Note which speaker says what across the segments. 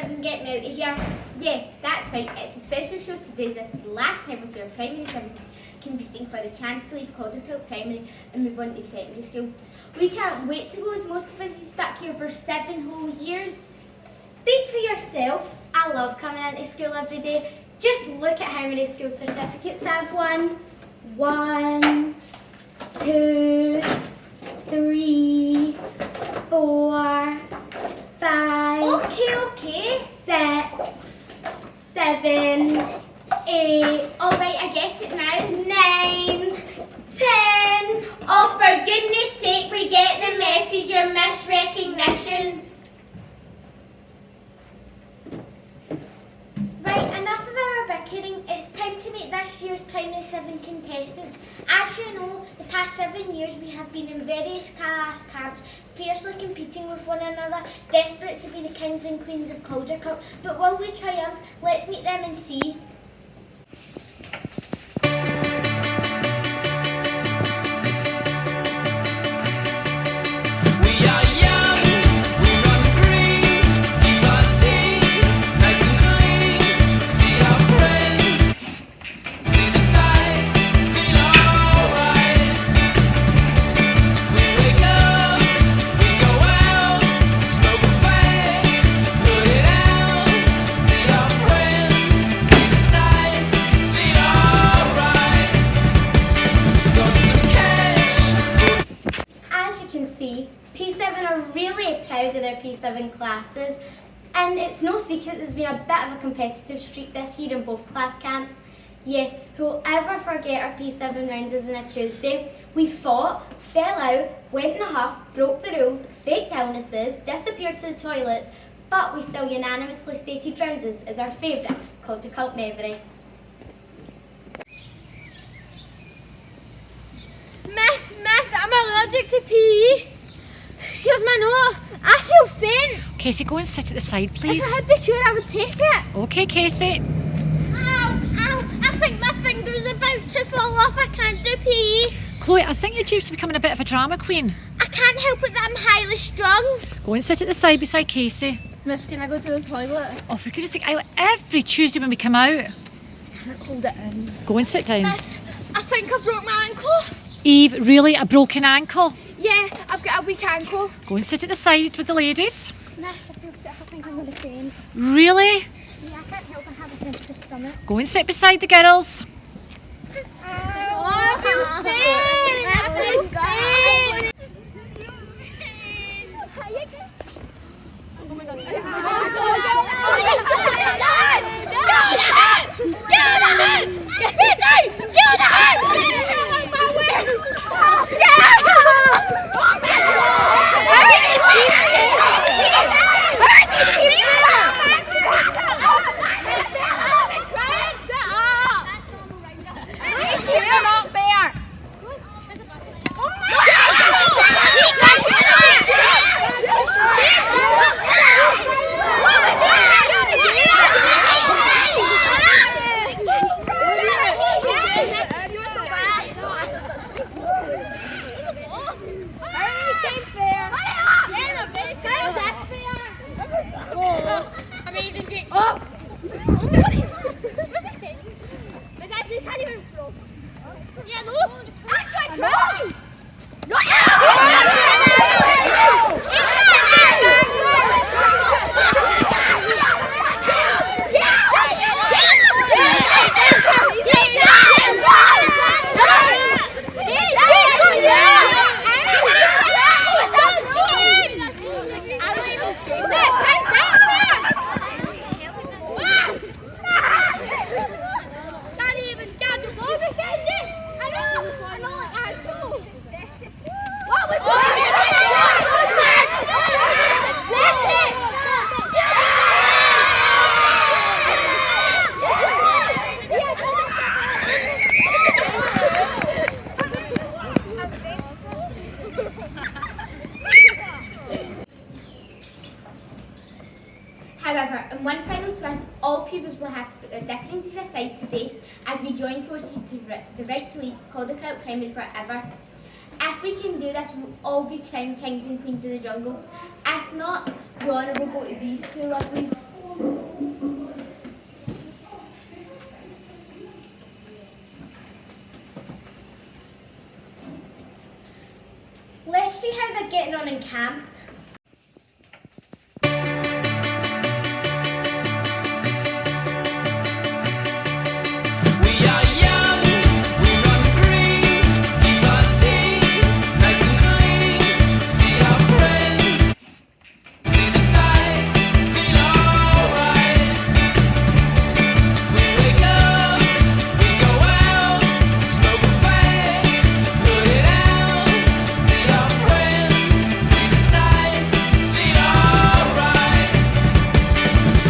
Speaker 1: 7 get me out of here? Yeah, that's right, it's a special show today. This is the last time we'll see our primary 7s competing for the chance to leave Caldercuilt Primary and move on to secondary school. We can't wait to go, as most of us have stuck here for 7 whole years.
Speaker 2: Speak for yourself. I love coming into school every day. Just look at how many school certificates I've won. 1, 2, 3, 4, 5.
Speaker 1: Okay.
Speaker 2: 6, 7, 8.
Speaker 1: Alright, I get it now.
Speaker 2: 9, 10.
Speaker 1: Oh, for goodness sake, we get the message, your misrecognition.
Speaker 2: Right, enough of our bickering. It's time to meet this year's Primary 7 contestants. As you know, the past 7 years we have been in various class camps, fiercely competing with one another, desperate to be the kings and queens of Caldercuilt. But will we triumph? Let's meet them and see. P7 are really proud of their P7 classes, and it's no secret there's been a bit of a competitive streak this year in both class camps. Yes, who'll ever forget our P7 rounders on a Tuesday? We fought, fell out, went in a huff, broke the rules, faked illnesses, disappeared to the toilets, but we still unanimously stated rounders as our favourite Caldercuilt memory.
Speaker 1: Miss, I'm allergic to PE. Here's my note. I feel faint.
Speaker 3: Casey, go and sit at the side, please.
Speaker 1: If I had the cure, I would take it.
Speaker 3: Okay, Casey.
Speaker 1: Ow, I think my finger's about to fall off. I can't do PE.
Speaker 3: Chloe, I think you're due to becoming a bit of a drama queen.
Speaker 1: I can't help it that I'm highly strung.
Speaker 3: Go and sit at the side beside Casey.
Speaker 1: Miss, can I go to the toilet?
Speaker 3: Oh, for goodness sake, every Tuesday when we come out.
Speaker 1: I can't hold it in.
Speaker 3: Go and sit down.
Speaker 1: Miss, I think I broke my ankle.
Speaker 3: Eve, really? A broken ankle?
Speaker 1: Yeah, I've got a weak ankle.
Speaker 3: Go and sit at the side with the ladies.
Speaker 1: Miss, I feel sick. I think I'm going to faint.
Speaker 3: Really?
Speaker 1: Yeah, I can't help but have a sensitive stomach.
Speaker 3: Go and sit beside the girls.
Speaker 1: I feel faint. I feel faint. Oh my God. Amazing Jake. Oh! You can't even throw. Yeah, no. Try. No! However, in one final twist, all pupils will have to put their differences aside today as we join forces to the right to leave Caldercuilt Primary forever. If we can do this, we'll all be crowned kings and queens of the jungle. If not, the honour will go to these two lovelies. on in camp.
Speaker 4: We are young, we run green, keep our teeth nice and clean. See our friends, see the sights, feel alright. We wake up, we go out, smoke away, put it out. See our friends, see the sights, feel alright.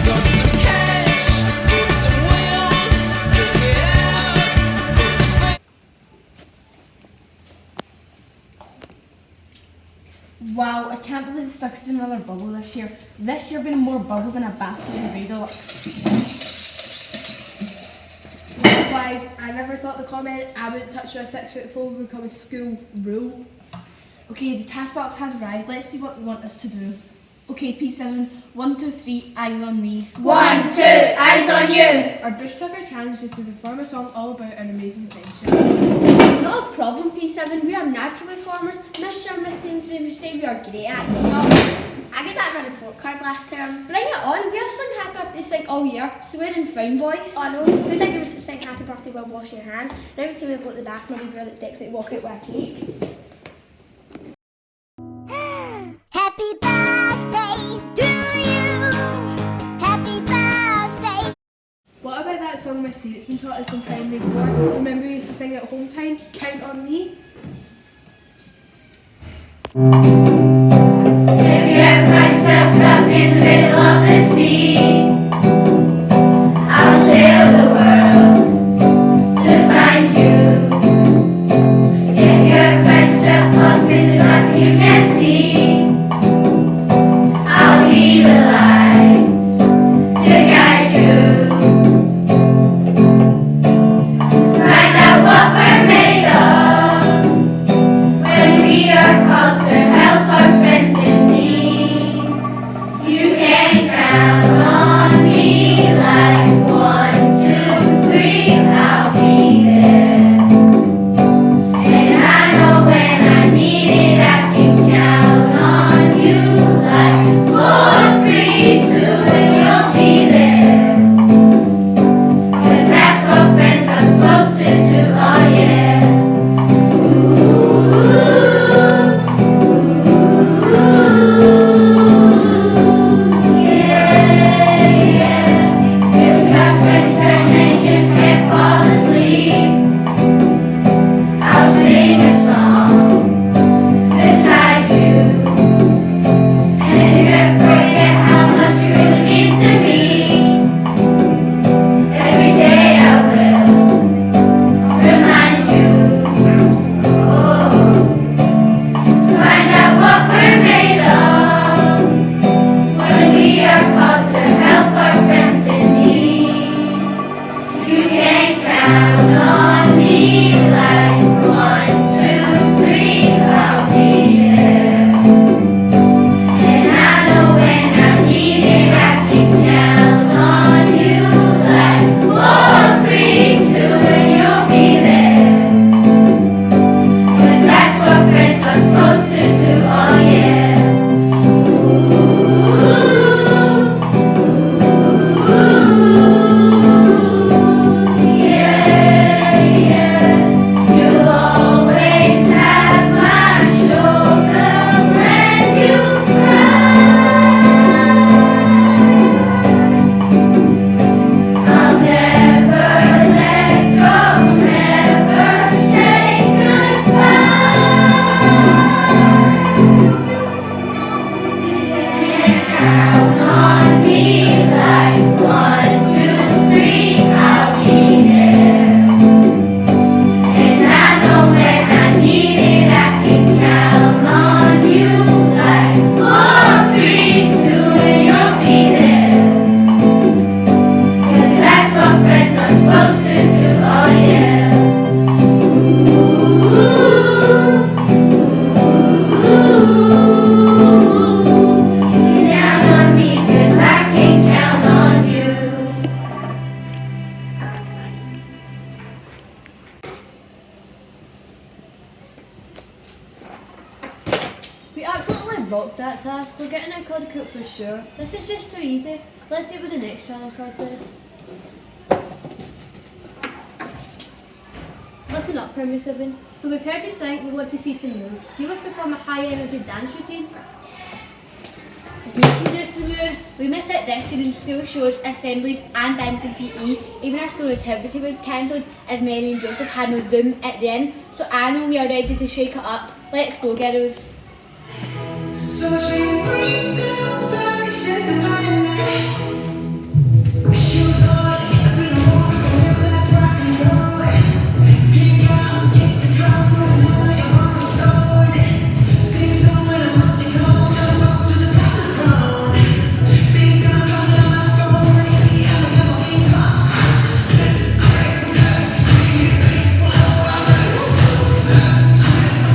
Speaker 4: Got some cash, bought some wheels, took it out, put some.
Speaker 5: Wow, I can't believe the stuck is another bubble this year. This year been more bubbles in a bathroom than Deluxe.
Speaker 6: Likewise, I never thought the comment "I wouldn't touch a 6-foot pole" would become a school rule.
Speaker 5: Okay, the task box has arrived. Let's see what they want us to do. Okay, P7, 1, 2, 3, eyes on me.
Speaker 1: 1, 2, eyes on you!
Speaker 6: Our Bush Sucker challenge is to perform a song all about an amazing friendship.
Speaker 1: Not a problem, P7. We are natural performers. Miss Sherman seems to say we are great at it.
Speaker 5: I got that in a report card last term.
Speaker 1: Bring it on. We have sung happy birthday sing all year. Swear and fine, boys.
Speaker 7: Oh no, who's like to sing happy birthday while washing your hands? And every time we go to the bathroom, my wee brother expects me to walk out with a cake.
Speaker 8: Happy birthday to you. Happy birthday.
Speaker 6: What about that song Miss Stevenson taught us in primary 4? Remember we used to sing it at home time? Count on me.
Speaker 1: If you ever find yourself stuck in the middle of the sea, I'll sail the world to find you. If you ever find yourself lost in the dark and you can't see, I'll be the light to guide you. Find out what we're made of when we are called to help our friends in need. You can count on me like 1, 2, 3, I'll be there. And I know when I need it, I can count on you like 4, 3, 2, and you'll be there. 'Cause that's what friends are supposed to do, oh yeah. Ooh, yeah, yeah. If
Speaker 9: that task. We're getting a Caldercuilt for sure. This is just too easy. Let's see what the next challenge course is. Listen up, Primary 7. So we've heard you sing, we want to see some moves. You must perform a high energy dance routine.
Speaker 1: We can do some moves. We missed it this year in school shows, assemblies and dancing PE. Even our school activity was cancelled as Mary and Joseph had no Zoom at the end. So I know we are ready to shake it up. Let's go, girls.
Speaker 4: So she bring down facts at the night. Shoes on, we don't want to go, let's rock and roll. Kick out, kick the drum, like a party started. Sing some when I'm rocking home, jump up to the top of the ground. Big gun coming out my phone, let's see how they come big pop. This is great, baseball, I'm ready to go. That's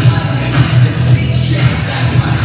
Speaker 4: my life, just beat shake that one.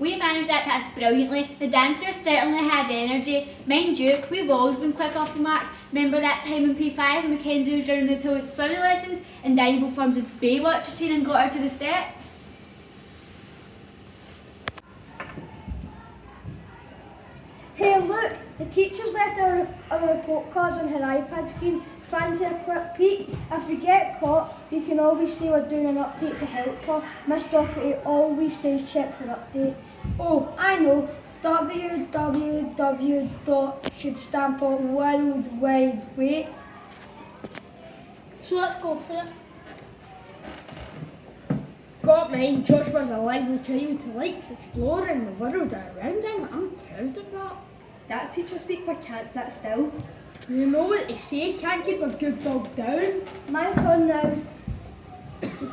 Speaker 1: We managed that task brilliantly. The dancers certainly had energy. Mind you, we've always been quick off the mark. Remember that time in P5 Mackenzie was running the pool at swimming lessons and Daniel performed his Baywatch routine and got her to the steps?
Speaker 7: Hey look, the teacher's left our report cards on her iPad screen. Fancy a quick peek? If we get caught, you can always say we're doing an update to help her. Miss Docherty always says check for updates. Oh, I know. www. should stand for World Wide Web.
Speaker 5: So let's go for it. Got mine. Josh was a lively child who likes exploring the world around him. I'm proud of that.
Speaker 7: That's teacher speak for cats, that's still.
Speaker 5: You know what they say, can't keep a good dog down.
Speaker 7: My turn now.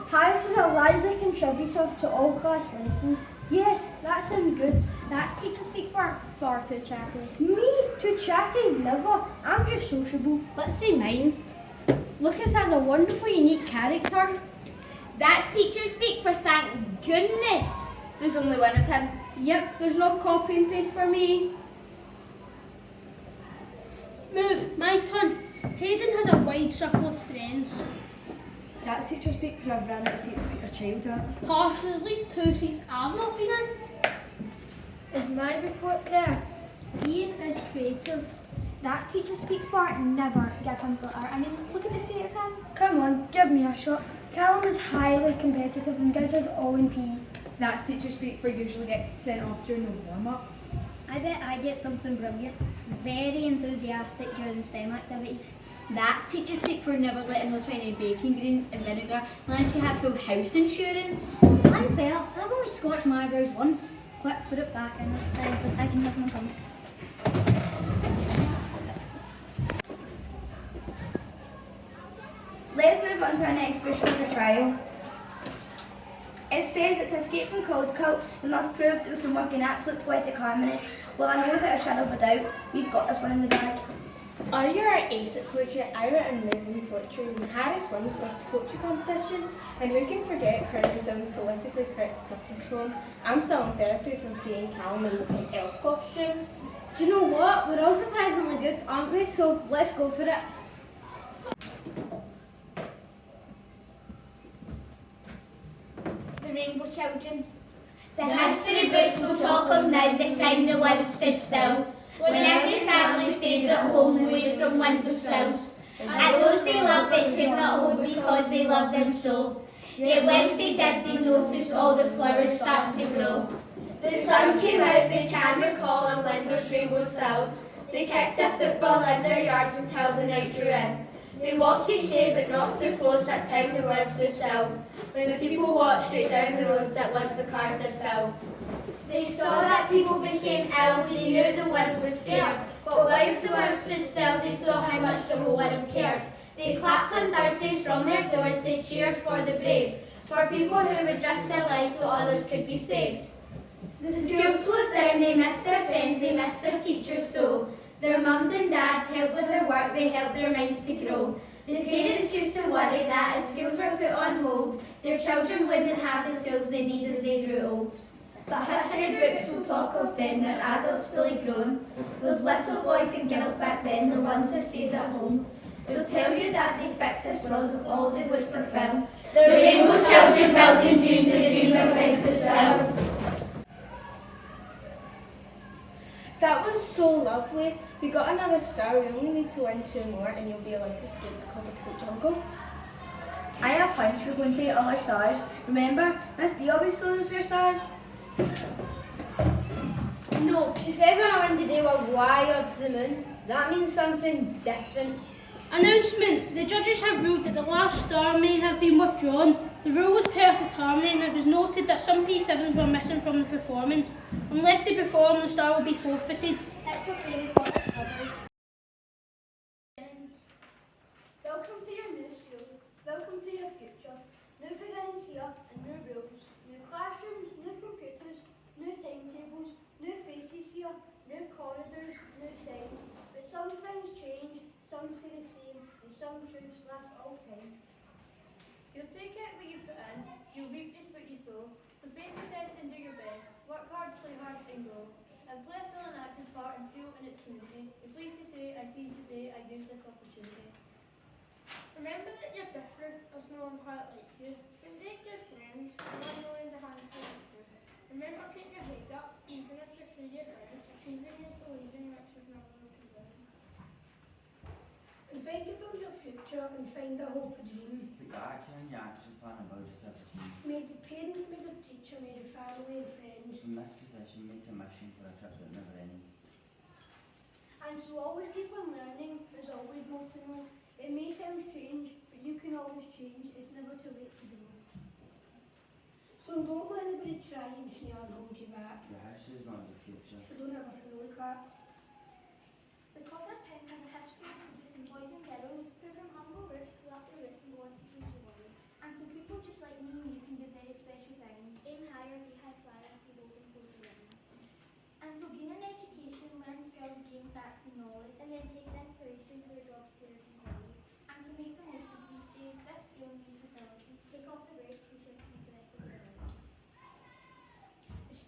Speaker 7: Harris is a lively contributor to all class lessons. Yes, that sounds good.
Speaker 2: That's teacher speak for far too chatty.
Speaker 7: Me? Too chatty? Never. I'm just sociable.
Speaker 2: Let's see mine. Lucas has a wonderful, unique character.
Speaker 1: That's teacher speak for thank goodness. There's only one of him.
Speaker 7: Yep, there's no copy and paste for me.
Speaker 9: Move, my turn. Hayden has a wide circle of friends.
Speaker 7: That's teacher speak for I've run out of seats to put your child at.
Speaker 9: Harsh, there's at least 2 seats I've not been in.
Speaker 7: Is my report there?
Speaker 2: Ian is creative. That's teacher speak for never give him glitter. I mean, look at the state of him.
Speaker 7: Come on, give me a shot. Callum is highly competitive and gives us all in PE.
Speaker 6: That's teacher speak for usually gets sent off during the warm-up.
Speaker 2: I bet I get something brilliant. Very enthusiastic during STEM activities.
Speaker 1: That's teacher speak for never letting us wear any baking greens and vinegar unless you have full house insurance.
Speaker 2: Unfair. I've only scotched my eyebrows once. Quick, put it back in. I can hear someone coming.
Speaker 10: Let's move on to our next question on the trial. It says that to escape from Caldercuilt, we must prove that we can work in absolute poetic harmony. Well, I know without a shadow of a doubt, we've got this one in the bag.
Speaker 11: Are you our ace at poetry? I wrote amazing poetry and Harris won the Scottish poetry competition. And who can forget Primary 7's politically correct Christmas poem? I'm still in therapy from seeing Callum in looking elf costumes.
Speaker 7: Do you know what? We're all surprisingly good, aren't we? So let's go for it.
Speaker 1: The Rainbow Children. The history books will talk of now the time the world stood still, when every family stayed at home away from windowsills. And those they loved they could not hold because they loved them so. Yet Wednesday did they notice all the flowers start to grow.
Speaker 10: The sun came out, they can recall, and windows rainbows filled. They kicked a football in their yards until the night drew in. They walked each day, but not too close, that time the world stood still. When the people walked straight down the roads that once the cars had filled.
Speaker 1: They saw that people became ill, they knew the world was scared. But whilst the world stood still, they saw how much the whole world cared. They clapped on Thursdays from their doors, they cheered for the brave, for people who would risk their lives so others could be saved. The schools closed down, they missed their friends, they missed their teachers so. Their mums and dads helped with their work, they helped their minds to grow. The parents used to worry that as schools were put on hold, their children wouldn't have the tools they need as they grew old.
Speaker 10: But history books will talk of then, their adults fully grown. Those little boys and girls back then, the ones who stayed at home. They'll tell you that they fixed this world of all they would fulfill. The rainbow children building dreams, the dream of things itself.
Speaker 11: That was so lovely. We got another star. We only need to win 2 more and you'll be allowed to skate the Caldercuilt jungle.
Speaker 10: I have a hunch we're going to get all our stars. Remember, Miss D always told us we're stars.
Speaker 7: No, she says on a windy day we're wired to the moon. That means something different.
Speaker 9: Announcement. The judges have ruled that the last star may have been withdrawn. The rule was perfect harmony and it was noted that some P7s were missing from the performance. Unless they perform, the star will be forfeited.
Speaker 2: It's okay, we've got it covered.
Speaker 7: Welcome to your new school. Welcome to your future. New beginnings here and new rules. New classrooms, new computers, new timetables, new faces here, new corridors, new signs. But some things change, some stay the same, and some truths last all time.
Speaker 12: You'll take it what you put in, you'll reap just what you sow. So face the test and do your best. Work hard, play hard and grow. And play a full and active part in school and its community. We're pleased to say I see today I used this opportunity.
Speaker 9: Remember that you're different, there's no one quite like you. But make good friends, and one knowing the hand to you. Remember, keep your head up, even if you're through your ground. Achieving is believing, which is not what you do.
Speaker 7: And find to build your future and find a hope, a dream.
Speaker 13: Put your action and your action plan about yourself a team.
Speaker 7: Made the parent, made the teacher, made the family and friends.
Speaker 13: From this position, make a mission for a trip that never ends.
Speaker 7: And so always keep on learning, there's always more to know. It may sound strange, but you can always change, it's never too late to grow. So don't let anybody try and snare and hold you back.
Speaker 13: Your history is not your future.
Speaker 7: So don't ever feel like that.
Speaker 2: Because our town has a history of producing boys and girls who from humble roots grew up their roots and go on to teach the world. And so people just like me and you can do very special things. Aim higher, be high flyer, be bold and close your wings. And so gain an education, learn skills, gain facts and knowledge, and then take the inspiration for your jobs, careers and college. And to make the most of these days, this school and these facilities, take off the brakes,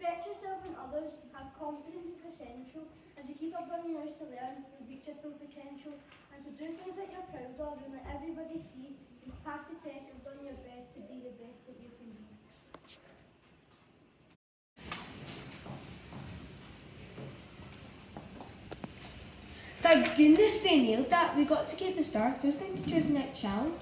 Speaker 7: Respect yourself and others, have confidence is essential, and to keep up on your house to learn, you'll reach your full potential. And so do things that you're proud of and let everybody see you've passed the test, you've done your best to be the best that you can be.
Speaker 6: Thank goodness they nailed that. We got to keep the star. Who's going to choose the next challenge?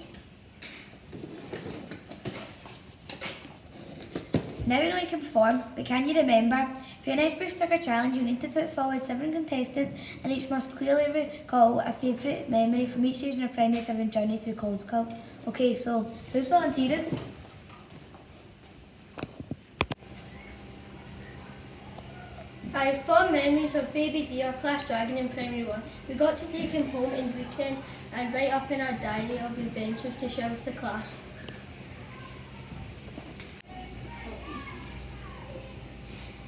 Speaker 10: Now we know you can perform, but can you remember? For your next book sticker challenge, you'll need to put forward 7 contestants and each must clearly recall a favourite memory from each stage in their primary 7 journey through Caldercuilt. Okay, so who's volunteering?
Speaker 14: I have fond memories of Baby D, our class dragon in primary 1. We got to take him home in weekend and write up in our diary of adventures to share with the class.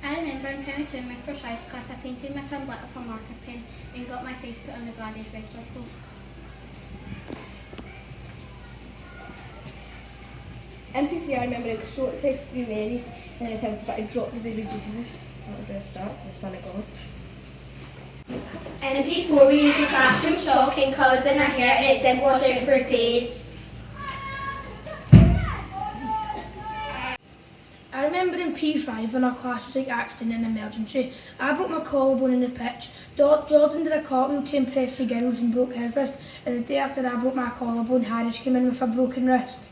Speaker 15: I remember in primary 2 in my first science class I painted my tongue black with a marker pen and got my face put on the Guardian's red circle.
Speaker 5: In PC, I remember I was so excited to be Mary, and then I attempted, but I dropped the baby Jesus. That would be a start for the Son of God.
Speaker 10: In P4 we used the classroom chalk and coloured in our hair and it didn't wash out for days.
Speaker 16: I remember in P5 when our class was like accident and emergency. I broke my collarbone in the pitch. Jordan did a cartwheel to impress the girls and broke his wrist. And the day after I broke my collarbone, Harris came in with a broken wrist.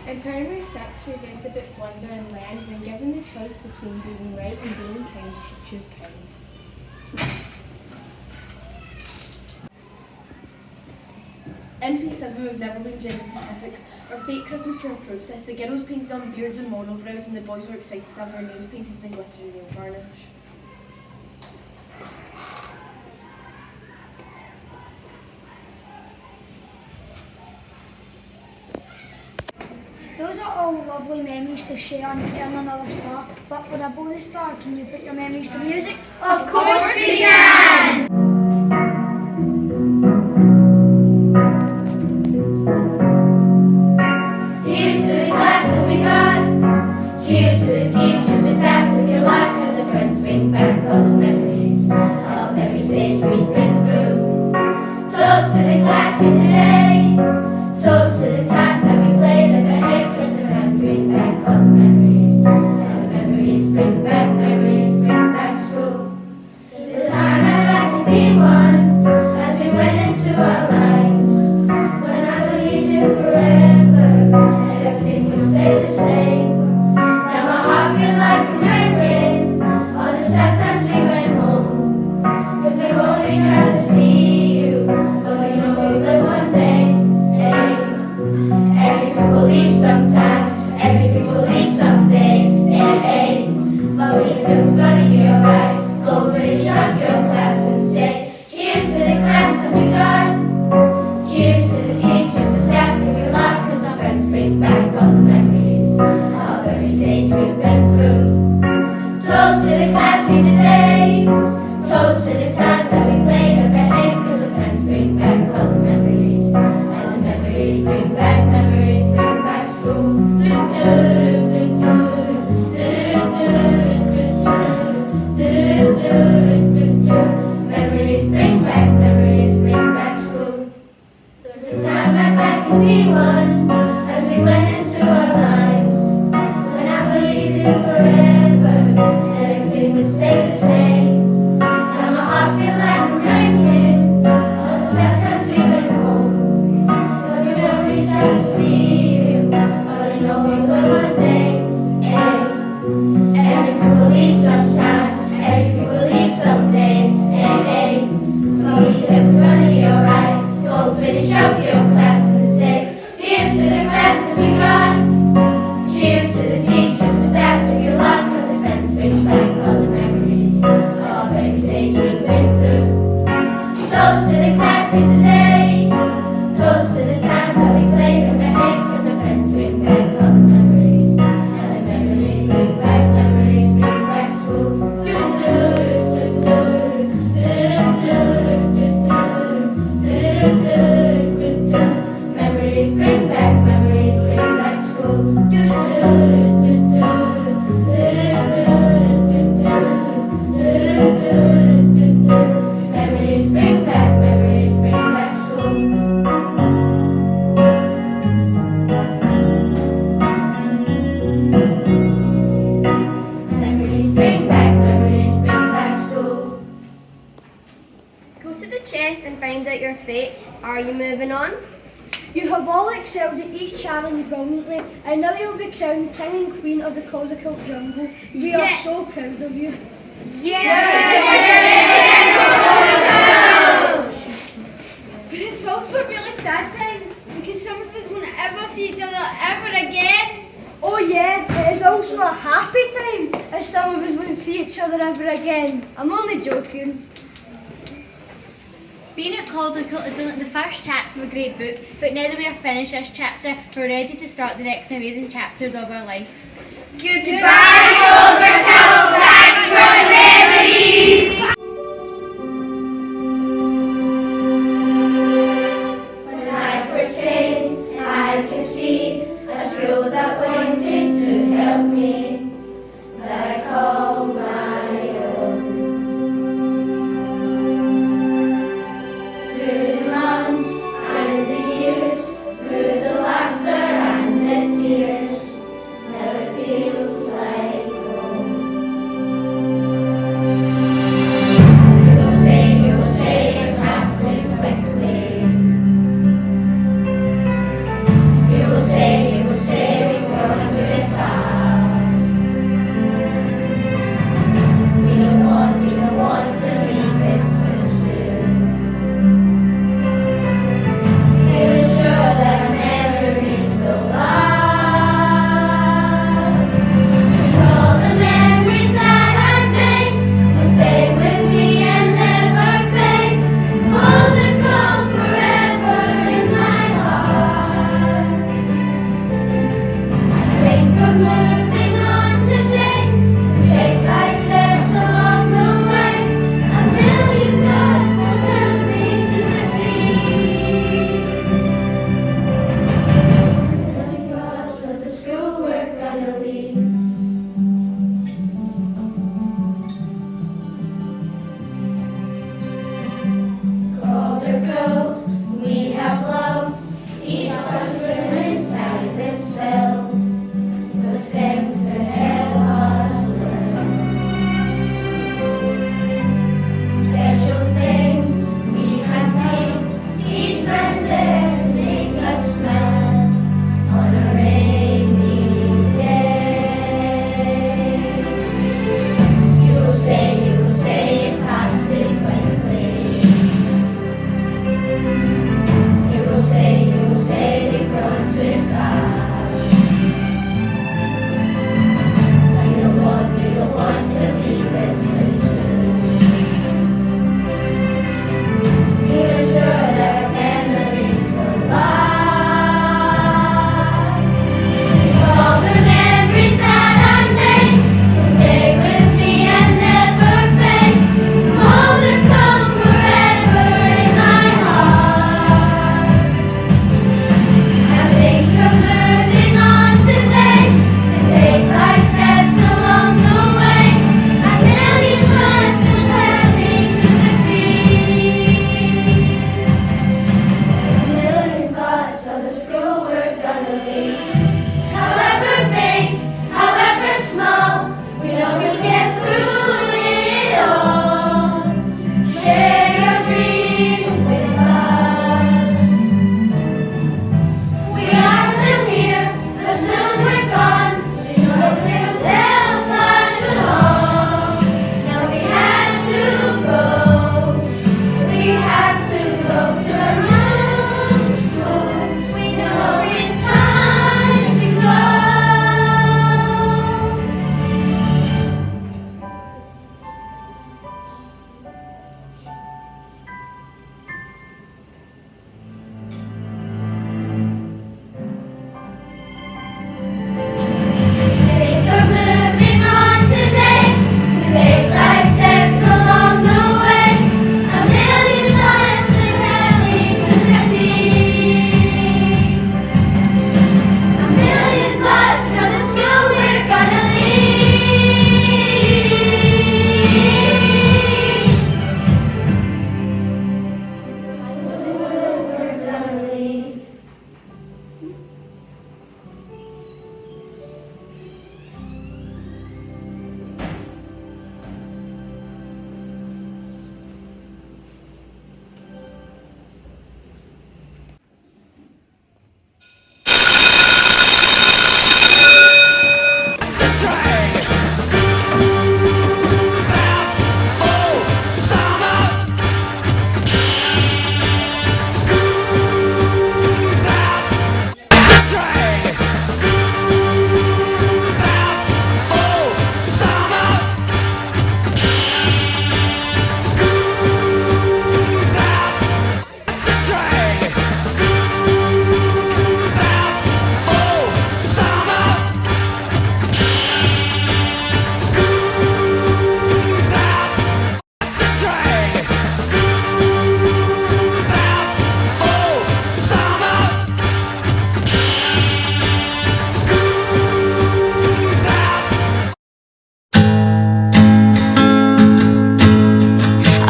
Speaker 11: In primary 6, we read the book Wonder and Learn. When given the choice between being right and being kind, you should choose kind.
Speaker 5: In P7, we've never been gender specific. Our fake Christmas tree proved this. The girls painted on beards and monobrows, and the boys were excited to have their nails painted with glitter and nail varnish.
Speaker 7: Those are all lovely memories to share and earn another star, but for a bonus star, can you put your memories to music?
Speaker 10: Of course we can! Here's to the class as we got. Cheers to the teachers, the staff with your luck, cause the friends bring back all the memories of every stage we've been through. Toast to the class here today. Toast to the times that we played and behaved, cause the friends bring back all the memories. And the memories bring back school. The time I back will be one as we went into our lives. When I believed in forever and everything would stay the same. Now my heart feels like it's breaking all the sad times we went home. Cause we won't reach out to see you, but we know we will one day. Every people leave sometimes, every people leave someday. But we still gonna be alright. Go finish up your class and say cheers to the class that we got. Cheers to the teachers, the staff that we love, cause our friends bring back all the memories of every stage we've been through. Toast to the class here today. Toast to the times that we played and behaved, cause the friends bring back all the memories. And the memories bring back school. Memories bring back school. There was a time I back in B1 as we went into our lives. When I believed in forever and everything would stay the same. Now my heart feels like it's breaking all the sad times we went home. Cause we don't reach out to see you, but I know we will one day. Every people leave sometimes, every people leave someday. But we said it's gonna be alright. Go finish up your class and say here's to the class that we got. Cheers to the teachers, the staff of your luck, cause the friends bring back all the memories of every stage we've been through. Toast to the class here today. Toast to the times that we played and behaved, cause the friends bring back all the memories. And the memories bring back school. fate. Are you moving on?
Speaker 7: You have all excelled at each challenge brilliantly, and now you'll be crowned King and Queen of the Caldercuilt Jungle. We are so proud of you.
Speaker 17: But it's also a really sad time because some of us won't ever see each other ever again.
Speaker 7: Oh yeah, it is also a happy time as some of us won't see each other ever again. I'm only joking.
Speaker 18: Being at Caldercuilt has been like the first chapter of a great book, but now that we have finished this chapter, we're ready to start the next amazing chapters of our life.
Speaker 4: Goodbye, Caldercuilt. Thanks for the memories.
Speaker 10: When I first came, I could see a school that wanted to help me, that I call my own. Through the months and the years, through the laughter and the tears, now it feels like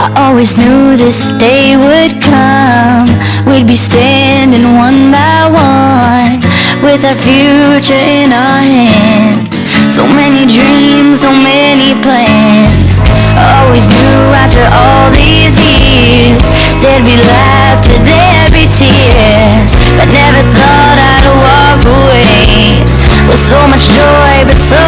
Speaker 8: I always knew this day would come. We'd be standing one by one, with our future in our hands. So many dreams, so many plans. I always knew after all these years there'd be laughter, there'd be tears, but never thought I'd walk away with so much joy, but so